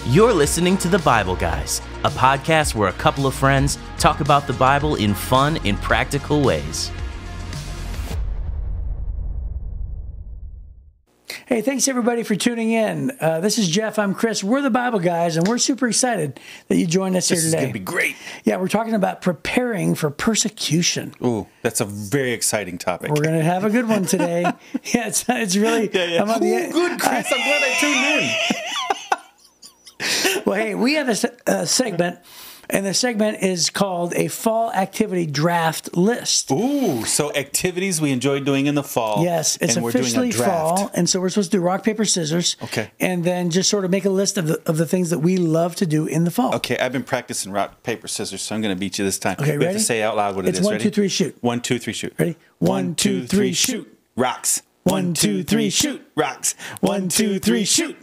You're listening to The Bible Guys, a podcast where a couple of friends talk about the Bible in fun and practical ways. Hey, thanks everybody for tuning in. This is Jeff. I'm Chris. We're the Bible Guys, and we're super excited that you joined us here today. This is going to be great. Yeah, we're talking about preparing for persecution. Ooh, that's a very exciting topic. We're going to have a good one today. Yeah, it's really... Yeah. I'm on the, good, Chris. I'm glad I tuned in. Well, hey, we have a segment, and the segment is called a fall activity draft list. Ooh, so activities we enjoy doing in the fall. Yes, it's officially fall, and so we're supposed to do rock, paper, scissors. Okay. And then just sort of make a list of the things that we love to do in the fall. Okay, I've been practicing rock, paper, scissors, so I'm going to beat you this time. Okay, we ready? have to say out loud what it is. It's 1, Ready? 2, 3, shoot. 1, 2, 3, shoot. Ready? 1, 2, 3, shoot. Rocks. 1, 2, 3, shoot. Rocks. 1, 2, 3, shoot.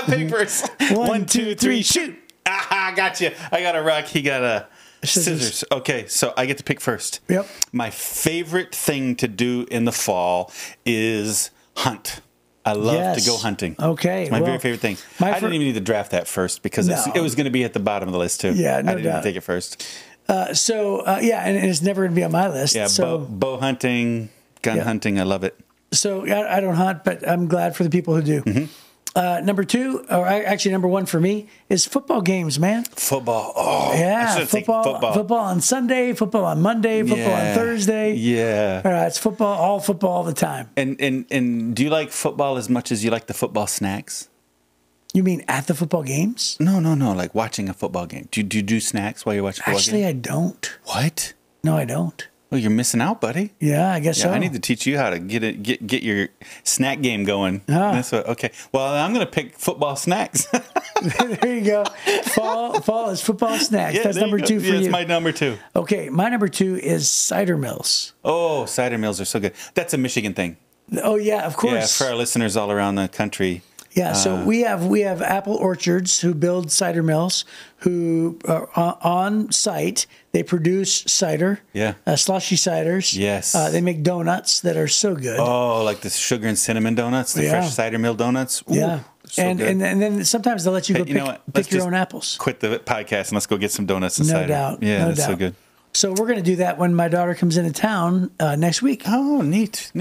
Papers. 1, 2, 3, shoot. I got you. I got a rock. He got a scissors. Okay, so I get to pick first. Yep. My favorite thing to do in the fall is hunt. I love to go hunting. Okay. It's my very favorite thing. I didn't even need to draft that first because it was going to be at the bottom of the list too. Yeah, no I didn't doubt. even take it first. Yeah, and it's never going to be on my list. Yeah, so, bow hunting, gun hunting. I love it. So I don't hunt, but I'm glad for the people who do. Mm-hmm. Number two, or actually number one for me, is football games, man. Football. Oh, yeah, football on Sunday, football on Monday, football on Thursday. Yeah. It's all football all the time. And do you like football as much as you like the football snacks? You mean at the football games? No. Like watching a football game. Do you do snacks while you're watching a football game? Actually, I don't. What? No, I don't. Well, you're missing out, buddy. Yeah, I guess so. I need to teach you how to get your snack game going. Ah. Okay. Well, I'm going to pick football snacks. There you go. Fall is football snacks. Yeah, that's number 2 for you. That's my number 2. Okay, my number 2 is cider mills. Oh, cider mills are so good. That's a Michigan thing. Oh yeah, of course. Yeah, for our listeners all around the country. Yeah, so we have apple orchards who build cider mills, who are on site. They produce cider, slushy ciders. Yes. They make donuts that are so good. Oh, like the sugar and cinnamon donuts, the fresh cider mill donuts. Ooh, yeah, so and then sometimes they'll let you go pick your own apples. Quit the podcast and let's go get some donuts and no cider. Doubt. Yeah, no that's doubt. so good. So we're going to do that when my daughter comes into town next week. Oh, neat.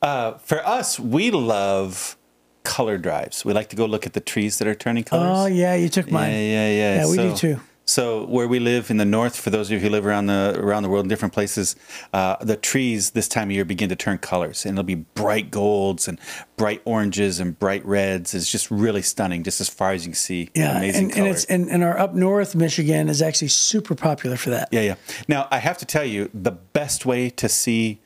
For us, we love color drives. We like to go look at the trees that are turning colors. Oh, yeah, you took mine. Yeah. Yeah, we do too. So where we live in the north, for those of you who live around the world in different places, the trees this time of year begin to turn colors, and it'll be bright golds and bright oranges and bright reds. It's just really stunning, just as far as you can see. Yeah, amazing colors. And our up north Michigan is actually super popular for that. Yeah. Now I have to tell you, the best way to see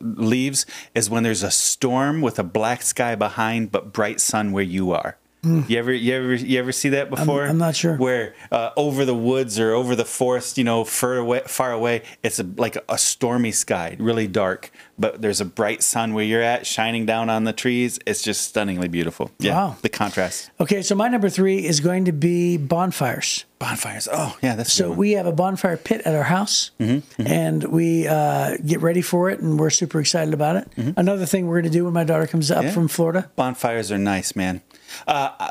leaves is when there's a storm with a black sky behind but bright sun where you are. You ever see that before? I'm not sure. Where over the woods or over the forest, far away, it's like a stormy sky, really dark, but there's a bright sun where you're at, shining down on the trees. It's just stunningly beautiful. Yeah, wow. The contrast. Okay, so my number 3 is going to be bonfires. Bonfires. Oh, yeah, that's so we have a bonfire pit at our house, and we get ready for it, and we're super excited about it. Another thing we're going to do when my daughter comes up from Florida. Bonfires are nice, man.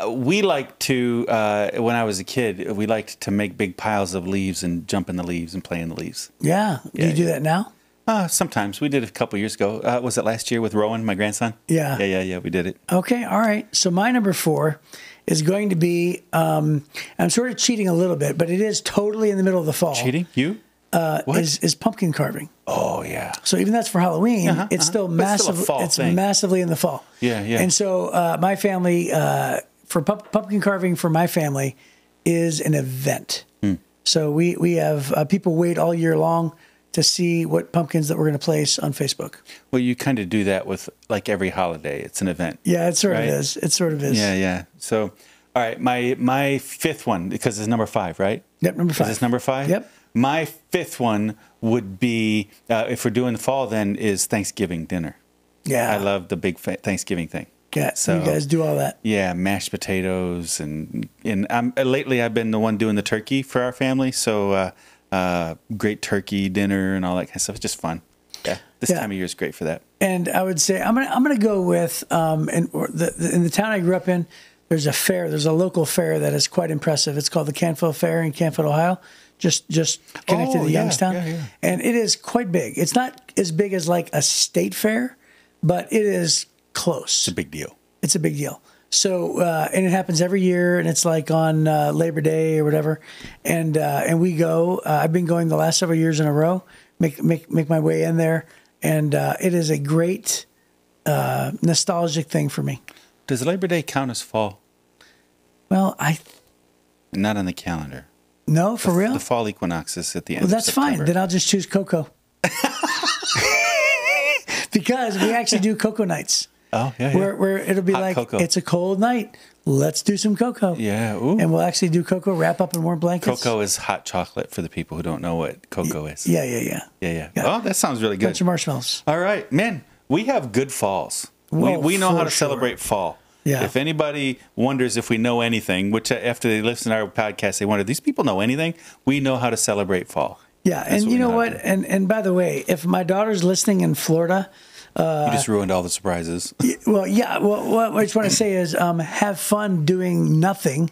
We like to, when I was a kid, we liked to make big piles of leaves and jump in the leaves and play in the leaves. Yeah. Do you do that now? Sometimes. We did it a couple years ago. Was it last year with Rowan, my grandson? Yeah. Yeah, we did it. Okay, all right. So my number 4 is going to be, I'm sort of cheating a little bit, but it is totally in the middle of the fall. Cheating? You? Is pumpkin carving. Oh, yeah. So even that's for Halloween, it's still massive. It's massively in the fall. Yeah. And so my family, for pumpkin carving for my family, is an event. So we have people wait all year long to see what pumpkins that we're going to place on Facebook. Well, you kind of do that with like every holiday. It's an event. Yeah, it sort of is. It sort of is. Yeah. So, all right, my 5th one, because it's number 5, right? Yep, number 5. Is this number 5? Yep. My 5th one would be, if we're doing the fall, then is Thanksgiving dinner. Yeah. I love the big Thanksgiving thing. Yeah, so you guys do all that. Yeah, mashed potatoes, and lately I've been the one doing the turkey for our family. So great turkey dinner and all that kind of stuff. It's just fun. Yeah, this time of year is great for that. And I would say I'm gonna go with in the town I grew up in. there's a fair. There's a local fair that is quite impressive. It's called the Canfield Fair in Canfield, Ohio. Just connected to Youngstown. Yeah. And it is quite big. It's not as big as like a state fair, but it is close. It's a big deal. It's a big deal. So, and it happens every year, and it's like on Labor Day or whatever. And we go. I've been going the last several years in a row. Make my way in there, and it is a great nostalgic thing for me. Does Labor Day count as fall? Well, Not on the calendar. No, for real? The fall equinox is at the end Well, of that's September. fine. Then I'll just choose cocoa. Because we actually do cocoa nights. Oh, yeah. Where it'll be Hot like, cocoa. it's a cold night. Let's do some cocoa. Yeah. Ooh. And we'll actually do cocoa, wrap up in warm blankets. Cocoa is hot chocolate for the people who don't know what cocoa is. Yeah. Yeah. Oh, that sounds really good. Bunch of marshmallows. All right, man. We have good falls. Well, we know how for to sure. celebrate fall. Yeah. If anybody wonders if we know anything, which after they listen to our podcast, they wonder, these people know anything? We know how to celebrate fall. Yeah. That's And you we know how what? to do. And by the way, if my daughter's listening in Florida, You just ruined all the surprises. well, yeah. Well, what I just want to say is have fun doing nothing,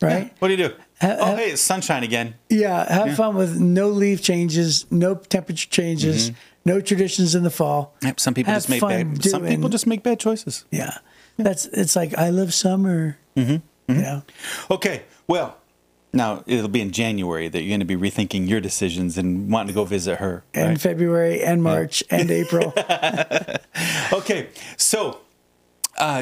right? What do you do? Hey, it's sunshine again. Yeah, have fun with no leaf changes, no temperature changes, no traditions in the fall. Yep, some people Have just make fun bad. Some doing- people just make bad choices. Yeah, it's like I love summer. You know, Okay, well, now it'll be in January that you're going to be rethinking your decisions and wanting to go visit her. and Right? February and March and April. Okay, so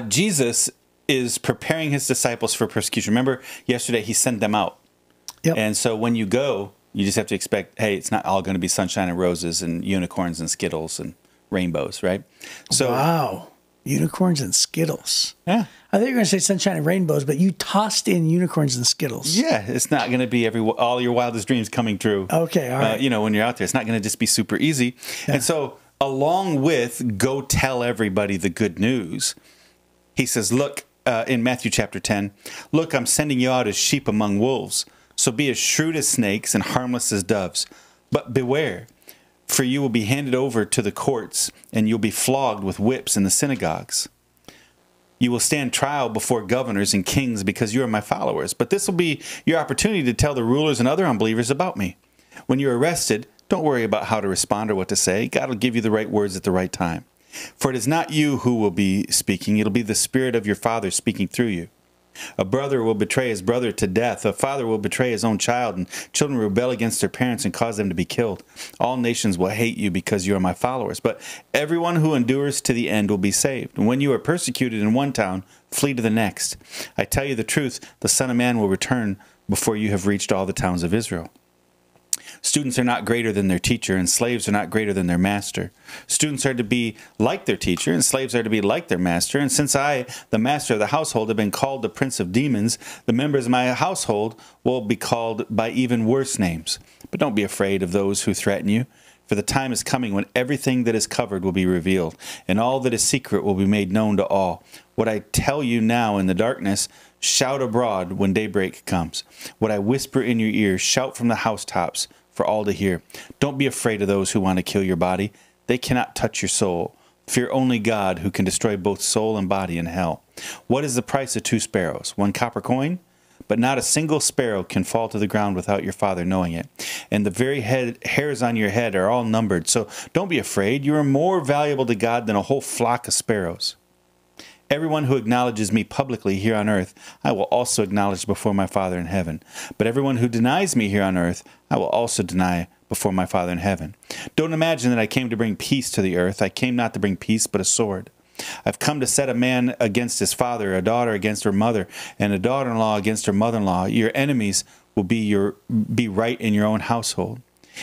Jesus is preparing his disciples for persecution. Remember, yesterday he sent them out. Yep. And so when you go, you just have to expect, hey, it's not all going to be sunshine and roses and unicorns and Skittles and rainbows, right? So, Wow, unicorns and Skittles. yeah. I thought you were going to say sunshine and rainbows, but you tossed in unicorns and Skittles. Yeah, it's not going to be all your wildest dreams coming true. Okay, all right. When you're out there, it's not going to just be super easy. Yeah. And so, along with go tell everybody the good news, he says, look, in Matthew chapter 10, look, I'm sending you out as sheep among wolves. So be as shrewd as snakes and harmless as doves. But beware, for you will be handed over to the courts, and you'll be flogged with whips in the synagogues. You will stand trial before governors and kings because you are my followers. But this will be your opportunity to tell the rulers and other unbelievers about me. When you're arrested, don't worry about how to respond or what to say. God will give you the right words at the right time. For it is not you who will be speaking. It'll be the Spirit of your Father speaking through you. A brother will betray his brother to death. A father will betray his own child, and children will rebel against their parents and cause them to be killed. All nations will hate you because you are my followers. But everyone who endures to the end will be saved. And when you are persecuted in one town, flee to the next. I tell you the truth, the Son of Man will return before you have reached all the towns of Israel. Students are not greater than their teacher, and slaves are not greater than their master. Students are to be like their teacher, and slaves are to be like their master. And since I, the master of the household, have been called the prince of demons, the members of my household will be called by even worse names. But don't be afraid of those who threaten you, for the time is coming when everything that is covered will be revealed, and all that is secret will be made known to all. What I tell you now in the darkness, shout abroad when daybreak comes. What I whisper in your ear, shout from the housetops for all to hear. Don't be afraid of those who want to kill your body. They cannot touch your soul. Fear only God, who can destroy both soul and body in hell. What is the price of 2 sparrows? 1 copper coin? But not a single sparrow can fall to the ground without your Father knowing it. And the very hairs on your head are all numbered. So don't be afraid. You are more valuable to God than a whole flock of sparrows. Everyone who acknowledges me publicly here on earth, I will also acknowledge before my Father in heaven. But everyone who denies me here on earth, I will also deny before my Father in heaven. Don't imagine that I came to bring peace to the earth. I came not to bring peace, but a sword. I've come to set a man against his father, a daughter against her mother, and a daughter-in-law against her mother-in-law. Your enemies will be right in your own household.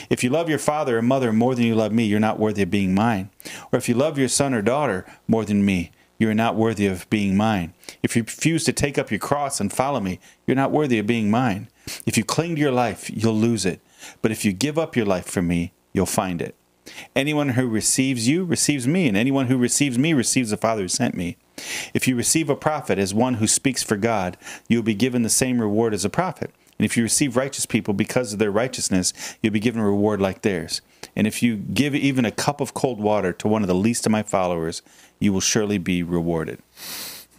If you love your father or mother more than you love me, you're not worthy of being mine. Or if you love your son or daughter more than me, you are not worthy of being mine. If you refuse to take up your cross and follow me, you're not worthy of being mine. If you cling to your life, you'll lose it. But if you give up your life for me, you'll find it. Anyone who receives you receives me, and anyone who receives me receives the Father who sent me. If you receive a prophet as one who speaks for God, you will be given the same reward as a prophet. And if you receive righteous people because of their righteousness, you'll be given a reward like theirs. And if you give even a cup of cold water to one of the least of my followers, you will surely be rewarded.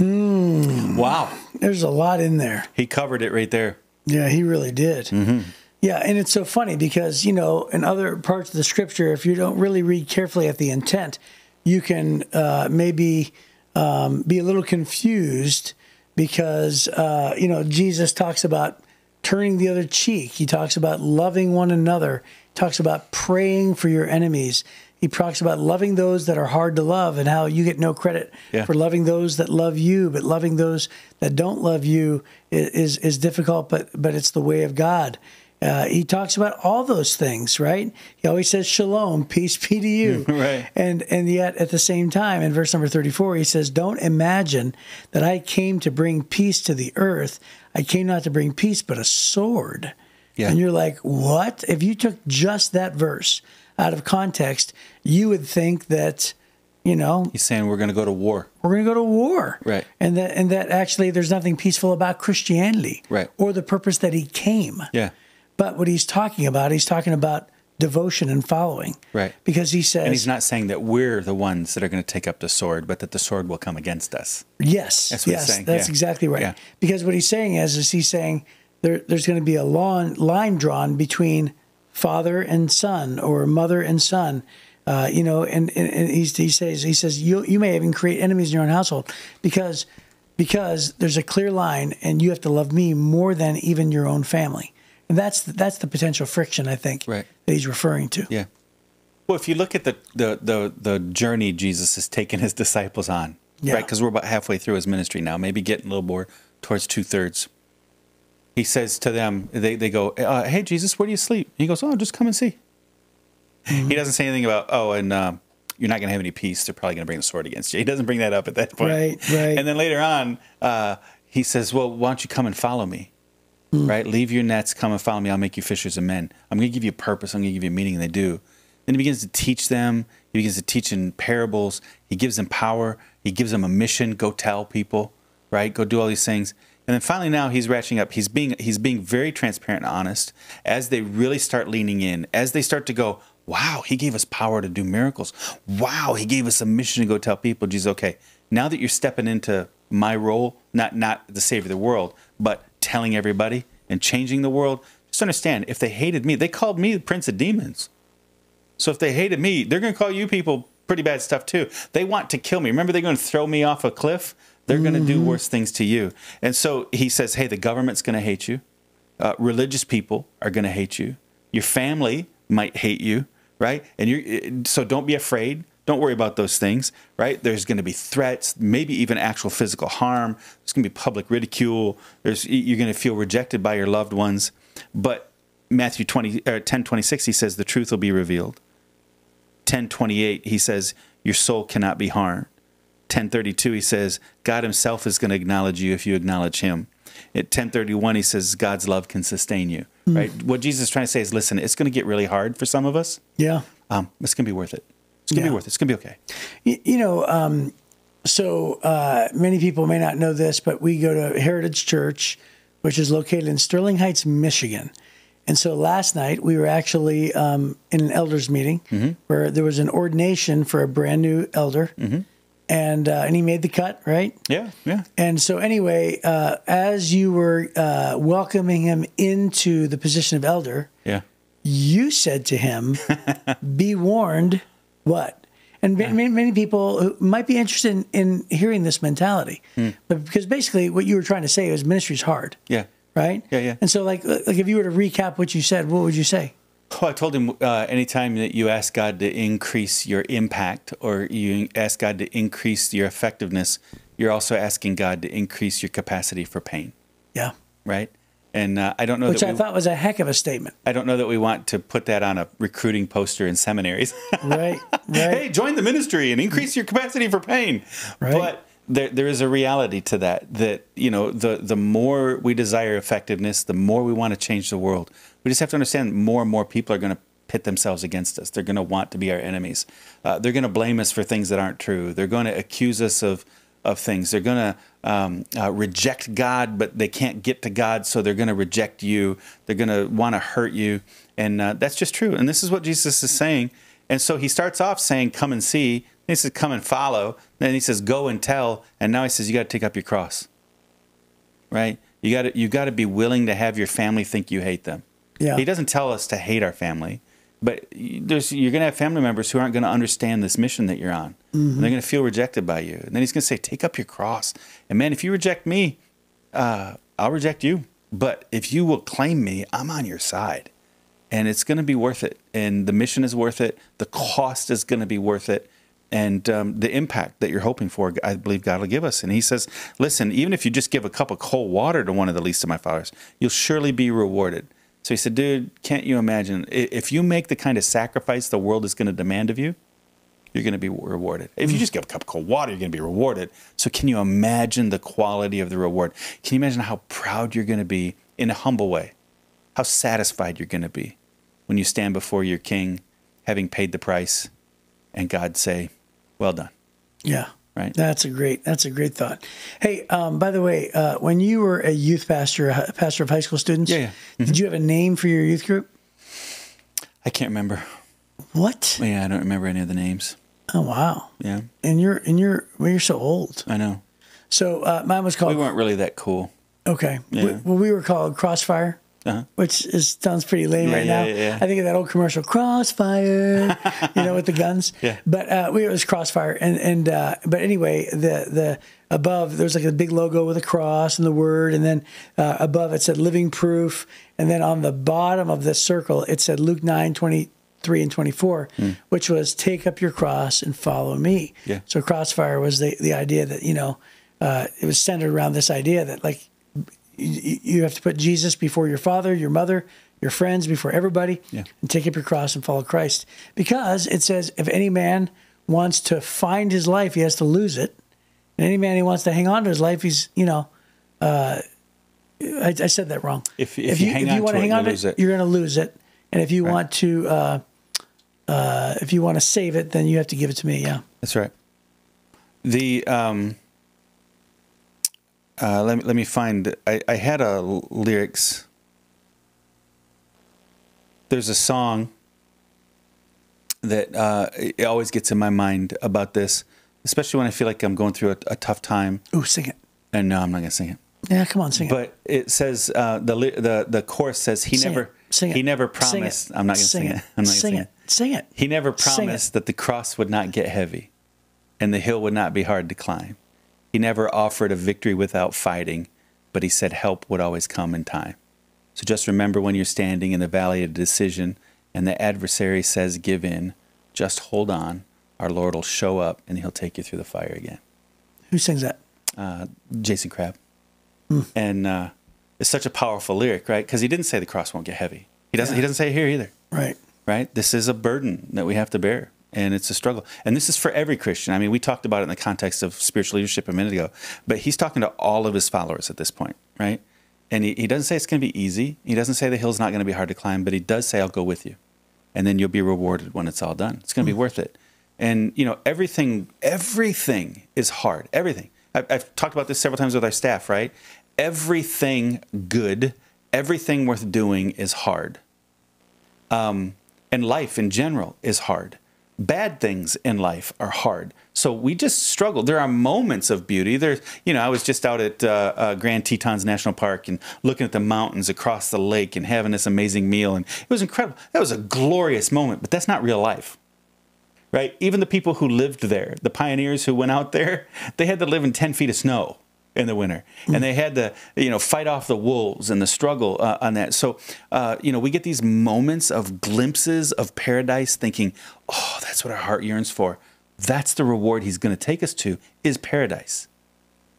Wow. There's a lot in there. He covered it right there. Yeah, he really did. Yeah, and it's so funny because, you know, in other parts of the scripture, if you don't really read carefully at the intent, you can maybe be a little confused because, you know, Jesus talks about turning the other cheek. He talks about loving one another. He talks about praying for your enemies. He talks about loving those that are hard to love and how you get no credit for loving those that love you, but loving those that don't love you is difficult, but it's the way of God. He talks about all those things, right? He always says, shalom, peace be to you. Right. And yet at the same time, in verse number 34, he says, don't imagine that I came to bring peace to the earth. I came not to bring peace, but a sword. Yeah. And you're like, what? If you took just that verse out of context, you would think that, you know, he's saying we're going to go to war. We're going to go to war. Right. And that actually there's nothing peaceful about Christianity. Right. Or the purpose that he came. Yeah. But what he's talking about devotion and following. Right. Because he says... And he's not saying that we're the ones that are going to take up the sword, but that the sword will come against us. Yes. That's what he's saying. That's exactly right. Yeah. Because what he's saying is he's saying there's going to be a line drawn between father and son or mother and son. You know, and he says you may even create enemies in your own household because there's a clear line and you have to love me more than even your own family. And that's the potential friction, I think, that he's referring to. Yeah. Well, if you look at the journey Jesus has taken his disciples on, right? Because we're about halfway through his ministry now, maybe getting a little more towards 2/3. He says to them, they go, hey, Jesus, where do you sleep? And he goes, oh, just come and see. He doesn't say anything about, you're not going to have any peace. They're probably going to bring the sword against you. He doesn't bring that up at that point. Right. And then later on, he says, well, why don't you come and follow me? Right? Leave your nets, come and follow me. I'll make you fishers of men. I'm going to give you a purpose. I'm going to give you a meaning, and they do. Then he begins to teach them. He begins to teach in parables. He gives them power. He gives them a mission. Go tell people, right? Go do all these things. And then finally now he's ratcheting up. He's being very transparent and honest as they really start leaning in, as they start to go, wow, he gave us power to do miracles. Wow, he gave us a mission to go tell people. Jesus, okay, now that you're stepping into my role, not the savior of the world, but telling everybody and changing the world, just understand, if they hated me, they called me the prince of demons. So if they hated me, they're going to call you people pretty bad stuff too. They want to kill me. Remember, they're going to throw me off a cliff. They're going to do worse things to you. And so he says, hey, the government's going to hate you. Religious people are going to hate you. Your family might hate you, right? And so don't be afraid. Don't worry about those things, right? There's going to be threats, maybe even actual physical harm. There's going to be public ridicule. You're going to feel rejected by your loved ones. But Matthew 10:26, he says, the truth will be revealed. 10:28, he says, your soul cannot be harmed. 10:32, he says, God himself is going to acknowledge you if you acknowledge him. At 10:31, he says, God's love can sustain you, right? What Jesus is trying to say is, listen, it's going to get really hard for some of us. Yeah. It's going to be worth it. It's going to be worth it. It's going to be okay. You know, so many people may not know this, but we go to Heritage Church, which is located in Sterling Heights, Michigan. And so last night we were actually in an elders meeting where there was an ordination for a brand new elder. And he made the cut, right? Yeah. And so anyway, as you were welcoming him into the position of elder, you said to him, be warned, what? And many people who might be interested in hearing this mentality. But because basically what you were trying to say is ministry's hard. Yeah. Right? Yeah. And so like if you were to recap what you said, what would you say? Oh, I told him anytime that you ask God to increase your impact or you ask God to increase your effectiveness, you're also asking God to increase your capacity for pain. Yeah. Right? And I don't know Which I thought was a heck of a statement. I don't know that we want to put that on a recruiting poster in seminaries. Right. Hey, join the ministry and increase your capacity for pain. Right. But there is a reality to that, you know, the more we desire effectiveness, the more we want to change the world. We just have to understand more and more people are going to pit themselves against us. They're going to want to be our enemies. They're going to blame us for things that aren't true. They're going to accuse us of things. They're going to reject God, but they can't get to God, so they're going to reject you. They're going to want to hurt you. And that's just true. And this is what Jesus is saying. And so he starts off saying, come and see. Then he says, come and follow. Then he says, go and tell. And now he says, you got to take up your cross. Right? You got to be willing to have your family think you hate them. Yeah. He doesn't tell us to hate our family, but you're going to have family members who aren't going to understand this mission that you're on. And they're going to feel rejected by you. And then he's going to say, take up your cross. And man, if you reject me, I'll reject you. But if you will claim me, I'm on your side. And it's going to be worth it. And the mission is worth it. The cost is going to be worth it. And the impact that you're hoping for, I believe God will give us. And he says, listen, even if you just give a cup of cold water to one of the least of my followers, you'll surely be rewarded. So he said, dude, can't you imagine? If you make the kind of sacrifice the world is going to demand of you, you're going to be rewarded. If you just give a cup of cold water, you're going to be rewarded. So can you imagine the quality of the reward? Can you imagine how proud you're going to be in a humble way? How satisfied you're going to be when you stand before your king, having paid the price, and God say, well done. Yeah. Right. That's a great thought. Hey, by the way, when you were a youth pastor, a pastor of high school students, did you have a name for your youth group? I can't remember. What? Yeah, I don't remember any of the names. Oh, wow. Yeah. And you're so old. I know. So mine was called. We weren't really that cool. Okay. Yeah. We were called Crossfire. Which sounds pretty lame right now. Yeah. I think of that old commercial, Crossfire, with the guns. Yeah. But it was Crossfire, but anyway, the above there's like a big logo with a cross and the word, and then above it said Living Proof, and then on the bottom of the circle it said Luke 9:23 and 24, which was take up your cross and follow me. Yeah. So Crossfire was the idea that it was centered around this idea that like. You have to put Jesus before your father, your mother, your friends, before everybody, and take up your cross and follow Christ. Because it says, if any man wants to find his life, he has to lose it. And any man who wants to hang on to his life, he's, I said that wrong. If you want to hang on to it, you're going to lose it. And if you want to, save it, then you have to give it to me. Yeah, that's right. Let me find. I had a lyrics. There's a song that it always gets in my mind about this, especially when I feel like I'm going through a tough time. Ooh, sing it. And no, I'm not gonna sing it. Yeah, come on, sing it. But it says the chorus says he never promised. I'm not gonna sing it. I'm not gonna sing it. Sing it. He never promised that the cross would not get heavy, and the hill would not be hard to climb. He never offered a victory without fighting, but he said help would always come in time. So just remember when you're standing in the valley of decision and the adversary says give in, just hold on. Our Lord will show up and he'll take you through the fire again. Who sings that? Jason Crabb. And it's such a powerful lyric, right? Because he didn't say the cross won't get heavy. He doesn't say it here either. Right? This is a burden that we have to bear. And it's a struggle. And this is for every Christian. I mean, we talked about it in the context of spiritual leadership a minute ago, but he's talking to all of his followers at this point, right? And he doesn't say it's going to be easy. He doesn't say the hill's not going to be hard to climb, but he does say, I'll go with you. And then you'll be rewarded when it's all done. It's going to be worth it. And, everything is hard. Everything. I've talked about this several times with our staff, right? Everything good, everything worth doing is hard. And life in general is hard. Bad things in life are hard. So we just struggle. There are moments of beauty. I was just out at Grand Tetons National Park and looking at the mountains across the lake and having this amazing meal. And it was incredible. That was a glorious moment, but that's not real life, right? Even the people who lived there, the pioneers who went out there, they had to live in 10 feet of snow in the winter. And they had to, fight off the wolves and the struggle on that. So, we get these moments of glimpses of paradise thinking, oh, that's what our heart yearns for. That's the reward he's going to take us to is paradise.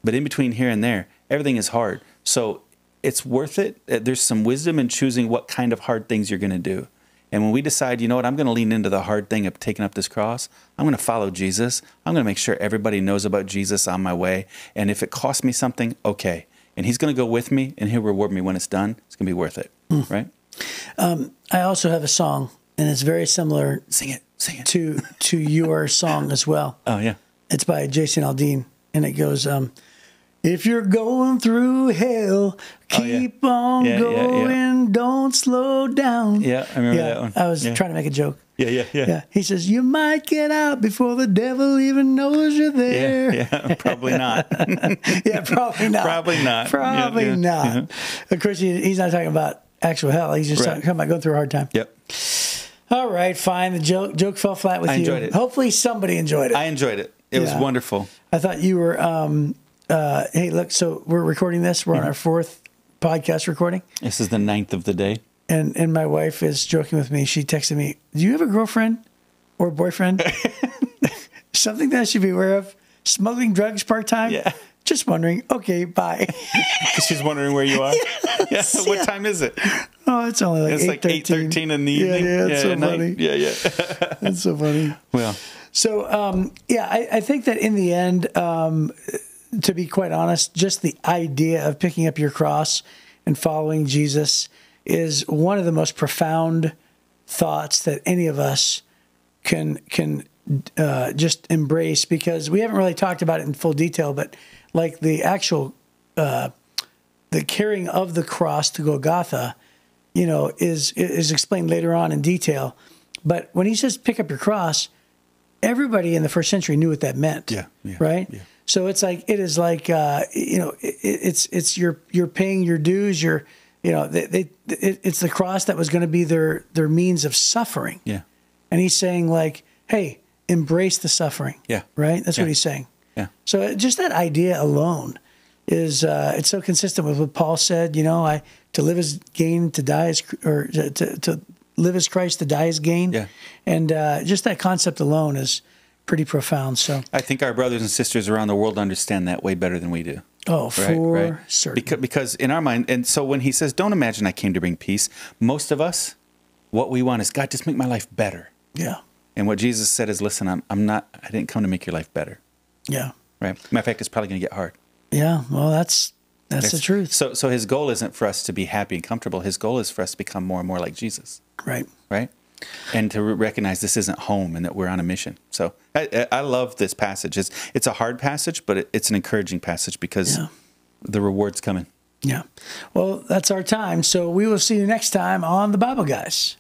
But in between here and there, everything is hard. So it's worth it. There's some wisdom in choosing what kind of hard things you're going to do. And when we decide, I'm going to lean into the hard thing of taking up this cross, I'm going to follow Jesus. I'm going to make sure everybody knows about Jesus on my way. And if it costs me something, okay. And he's going to go with me and he'll reward me when it's done. It's going to be worth it. Right? I also have a song, and it's very similar. Sing it. To your song as well. Oh, yeah. It's by Jason Aldean, and it goes, If you're going through hell, keep on going. Don't slow down. Yeah, I remember that one. I was trying to make a joke. Yeah. He says, you might get out before the devil even knows you're there. Yeah, probably not. Yeah, probably not. Probably not. Probably not. Yeah. Of course, he's not talking about actual hell. He's just talking about going through a hard time. Yep. All right, fine. The joke fell flat with you. I enjoyed it. Hopefully somebody enjoyed it. I enjoyed it. It was wonderful. I thought you were, hey, look, so we're recording this. We're on our 4th podcast recording. This is the 9th of the day. And my wife is joking with me. She texted me, do you have a girlfriend or boyfriend? Something that I should be aware of? Smuggling drugs part-time? Yeah. Just wondering. Okay, bye. She's wondering where you are? Yes, yeah. What time is it? Oh, it's only like it's 8:13. Like 8:13 in the evening. Yeah, it's so night. funny. Yeah. That's so funny. Well. So, I think that in the end, to be quite honest, just the idea of picking up your cross and following Jesus is one of the most profound thoughts that any of us can just embrace, because we haven't really talked about it in full detail, but like the actual the carrying of the cross to Golgotha, is explained later on in detail. But when he says pick up your cross, everybody in the first century knew what that meant. Yeah. Right. Yeah. So it's like it's you're paying your dues. It's the cross that was going to be their means of suffering. Yeah. And he's saying like, hey, embrace the suffering. Yeah. Right. That's what he's saying. Yeah. So just that idea alone is it's so consistent with what Paul said. To live is gain, to die is, or to live as Christ, to die is gain. Yeah. And just that concept alone is pretty profound. So I think our brothers and sisters around the world understand that way better than we do. Oh, for certain. Because in our mind, and so when he says, don't imagine I came to bring peace, most of us, what we want is, God, just make my life better. Yeah. And what Jesus said is, listen, I didn't come to make your life better. Yeah. Right. Matter of fact, it's probably going to get hard. Yeah. Well, that's the truth. So his goal isn't for us to be happy and comfortable. His goal is for us to become more and more like Jesus. Right. Right. And to recognize this isn't home and that we're on a mission. So I love this passage. It's a hard passage, but it's an encouraging passage because the reward's coming. Yeah. Well, that's our time. So we will see you next time on The Bible Guys.